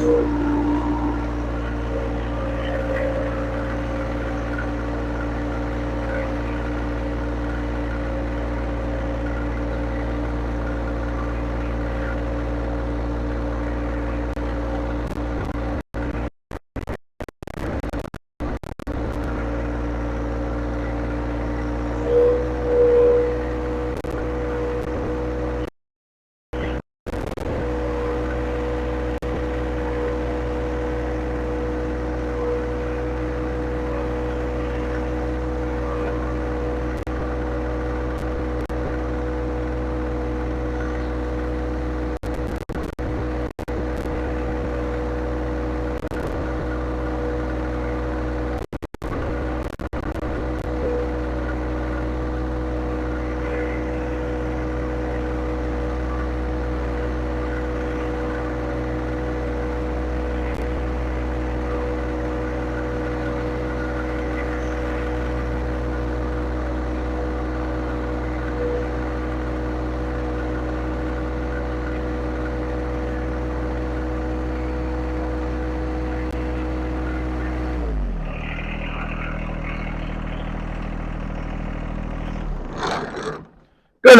Good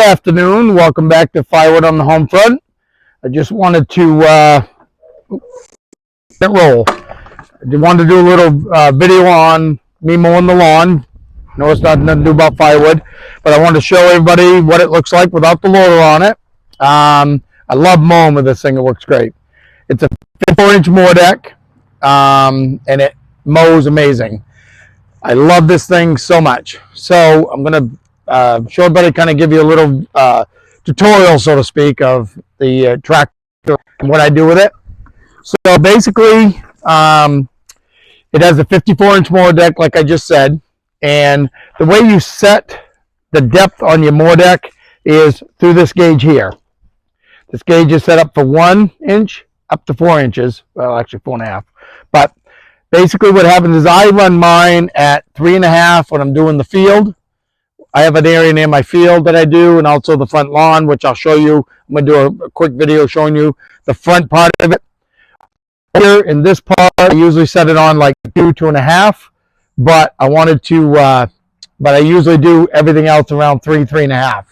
afternoon. Welcome back to Firewood on the Home Front. I just wanted to roll. I wanted to do a little video on me mowing the lawn. No, it's not nothing to do about firewood, but I wanted to show everybody what it looks like without the loader on it. I love mowing with this thing. It works great. It's a 54-inch mower deck, and it mows amazing. I love this thing so much. So I'm going to show everybody, kind of give you a little tutorial, so to speak, of the tractor and what I do with it. So basically, it has a 54-inch mower deck, like I just said, and the way you set the depth on your mower deck is through this gauge here. This gauge is set up for 1 inch up to 4 inches. Well, actually 4.5. But basically what happens is I run mine at 3.5 when I'm doing the field. I have an area near my field that I do, and also the front lawn, which I'll show you. I'm going to do a quick video showing you the front part of it. Here in this part, I usually set it on like 2.5, but I wanted to, but I usually do everything else around 3.5,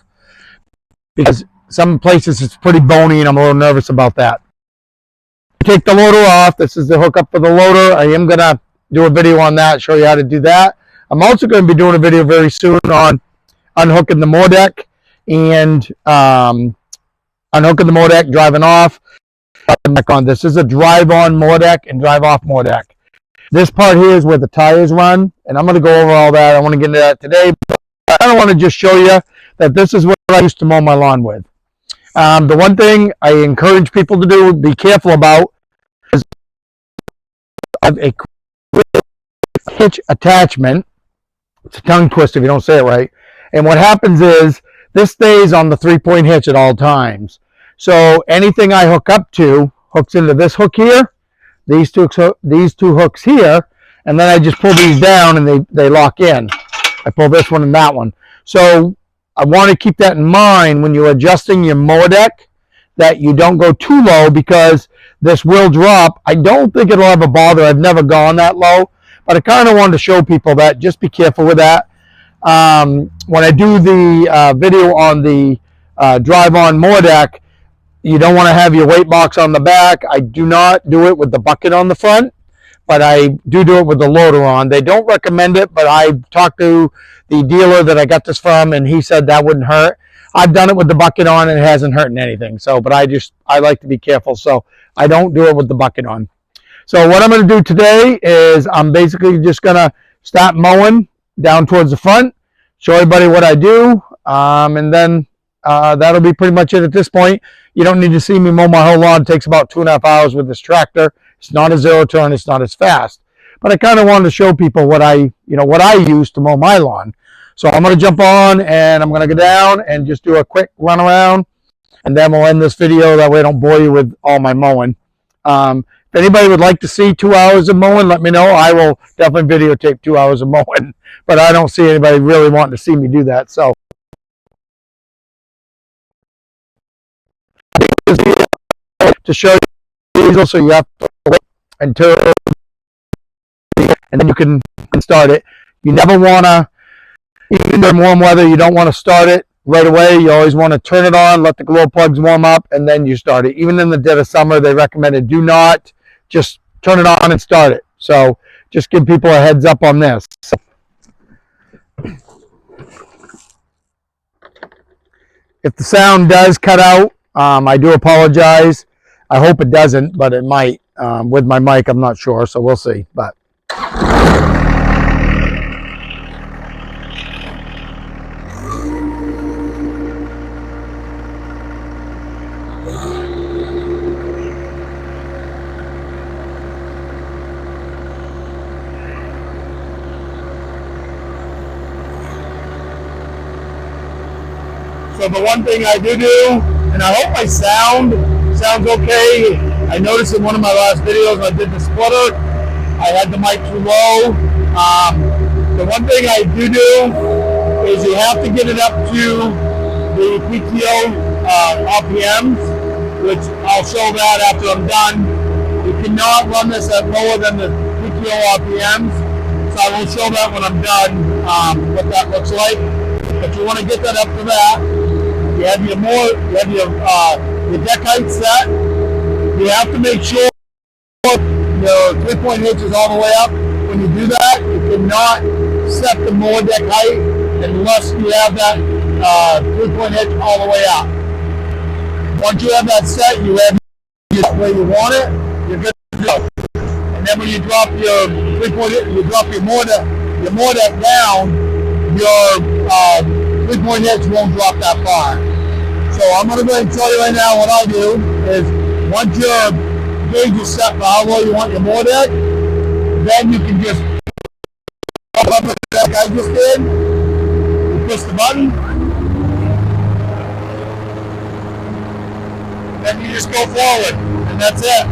because some places it's pretty bony, and I'm a little nervous about that. Take the loader off. This is the hookup for the loader. I am going to do a video on that, show you how to do that. I'm also going to be doing a video very soon on unhooking the mower deck and unhooking the mower deck, driving off. Back on. This is a drive-on mower deck and drive-off mower deck. This part here is where the tires run, and I'm going to go over all that. I want to get into that today, but I kind of want to just show you that this is what I used to mow my lawn with. The one thing I encourage people to do, be careful about, is have a hitch attachment. It's a tongue twister if you don't say it right. And what happens is this stays on the 3-point hitch at all times. So anything I hook up to hooks into this hook here, these two hooks here, and then I just pull these down and they lock in. I pull this one and that one. So I want to keep that in mind when you're adjusting your mower deck, that you don't go too low, because this will drop. I don't think it'll ever bother. I've never gone that low, but I kind of wanted to show people that. Just be careful with that. When I do the video on the drive-on mower deck, you don't want to have your weight box on the back. I do not do it with the bucket on the front, but I do it with the loader on. They don't recommend it, but I talked to the dealer that I got this from, and he said that wouldn't hurt. I've done it with the bucket on, and it hasn't hurt anything. So, but I like to be careful, so I don't do it with the bucket on. So what I'm going to do today is I'm basically just going to start mowing down towards the front, show everybody what I do, and then that'll be pretty much it at this point. You don't need to see me mow my whole lawn. It takes about 2.5 hours with this tractor. It's not a zero turn. It's not as fast. But I kind of wanted to show people what I use to mow my lawn. So I'm going to jump on, and I'm going to go down and just do a quick run around, and then we'll end this video. That way I don't bore you with all my mowing. If anybody would like to see 2 hours of mowing, let me know. I will definitely videotape 2 hours of mowing, but I don't see anybody really wanting to see me do that. So to show you, so you have to until, and then you can start it. You never want to, even in warm weather, you don't want to start it right away. You always want to turn it on, let the glow plugs warm up, and then you start it. Even in the dead of summer, they recommended do not just turn it on and start it. So just give people a heads up on this. If the sound does cut out, I do apologize. I hope it doesn't, but it might. With my mic, I'm not sure, so we'll see. But so the one thing I do, and I hope my sounds okay. I noticed in one of my last videos I did the splitter, I had the mic too low. The one thing I do is you have to get it up to the PTO RPMs, which I'll show that after I'm done. You cannot run this at lower than the PTO RPMs, so I will show that when I'm done, what that looks like. But you want to get that up to that. You have your deck height set. You have to make sure your 3-point hitch is all the way up. When you do that, you cannot set the mower deck height unless you have that 3-point hitch all the way up. Once you have that set, you have it where you want it, you're good to go. And then when you drop your 3-point hitch, you drop your mower deck down, your 3-point hitch won't drop that far. So I'm going to go ahead and tell you right now what I do is once your gauge is set for how low you want your mower deck, then you can just up the deck I just did, you push the button, then you just go forward, and that's it.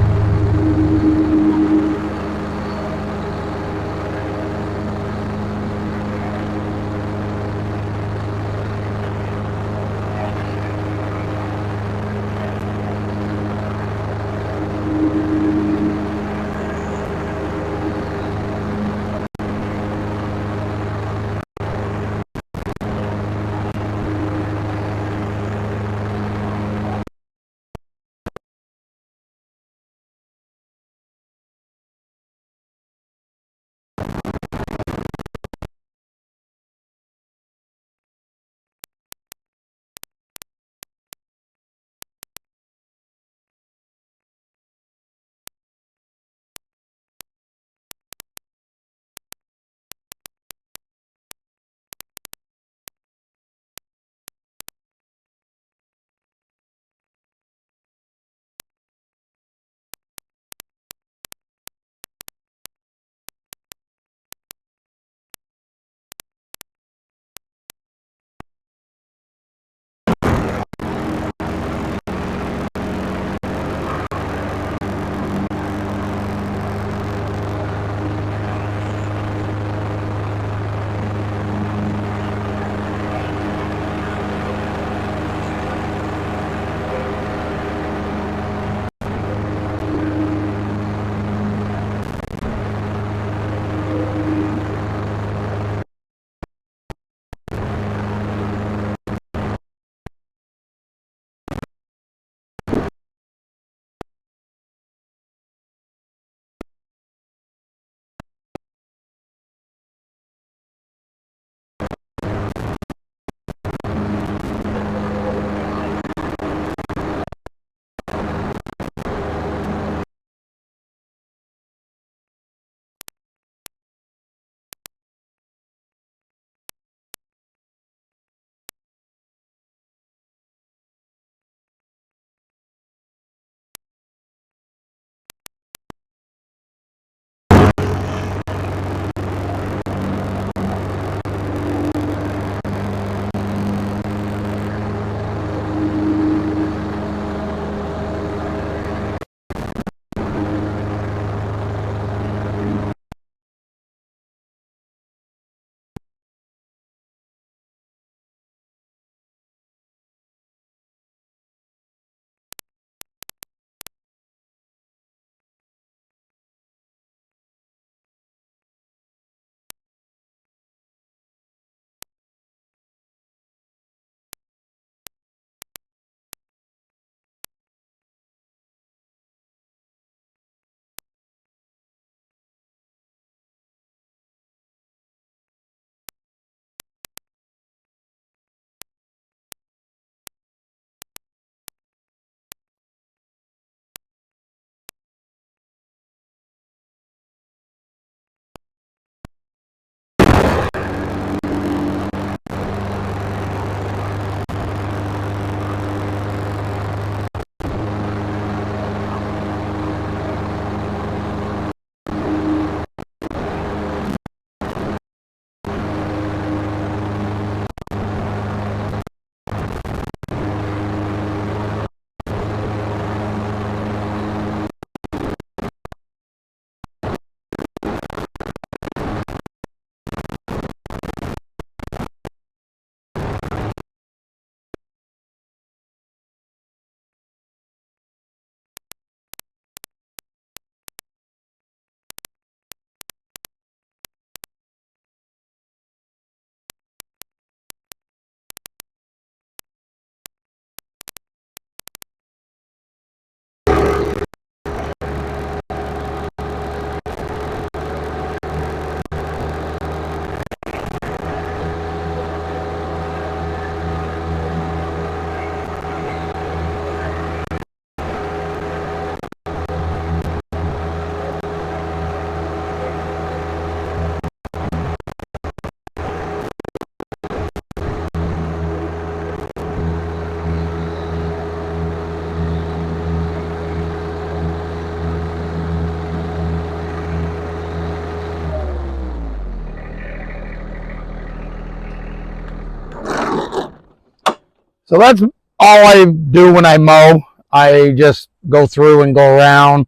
So that's all I do when I mow. I just go through and go around.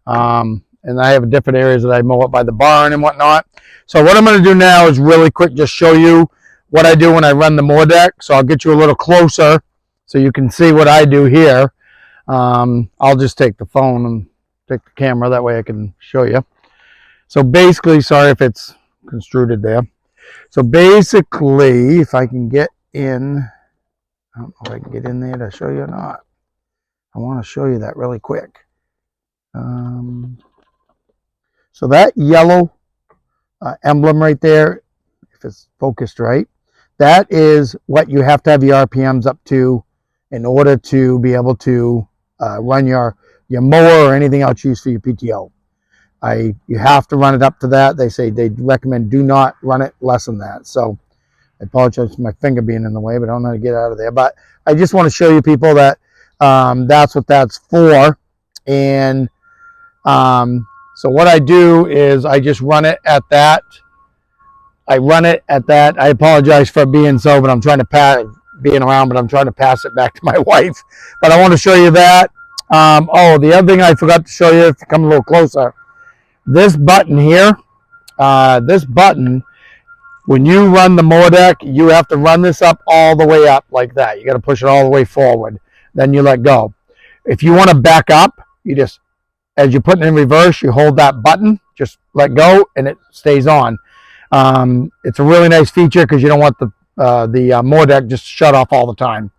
And I have different areas that I mow up by the barn and whatnot. So what I'm going to do now is really quick just show you what I do when I run the mow deck. So I'll get you a little closer so you can see what I do here. I'll just take the phone and take the camera. That way I can show you. So basically, sorry if it's construed there. So basically, if I can get in, I don't know if I can get in there to show you or not. I want to show you that really quick. So that yellow emblem right there, if it's focused right, that is what you have to have your RPMs up to in order to be able to run your mower or anything else you use for your PTO. You have to run it up to that. They say they recommend do not run it less than that. So I apologize for my finger being in the way, but I don't know how to get out of there. But I just want to show you people that that's what that's for. And so what I do is I just run it at that. I run it at that. I apologize for being so, but I'm trying to being around, but I'm trying to pass it back to my wife. But I want to show you that. Oh, the other thing I forgot to show you, if you come a little closer, this button here, this button, when you run the mower deck, you have to run this up all the way up like that. You got to push it all the way forward. Then you let go. If you want to back up, you just, as you're putting it in reverse, you hold that button, just let go, and it stays on. It's a really nice feature because you don't want the mower deck just shut off all the time.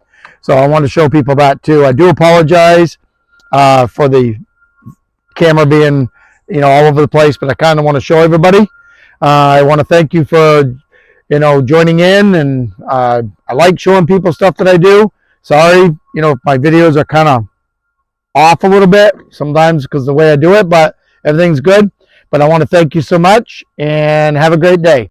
So I want to show people that too. I do apologize for the camera being, all over the place, but I kind of want to show everybody. I want to thank you for, joining in, and I like showing people stuff that I do. Sorry, if my videos are kind of off a little bit sometimes because of the way I do it, but everything's good. But I want to thank you so much and have a great day.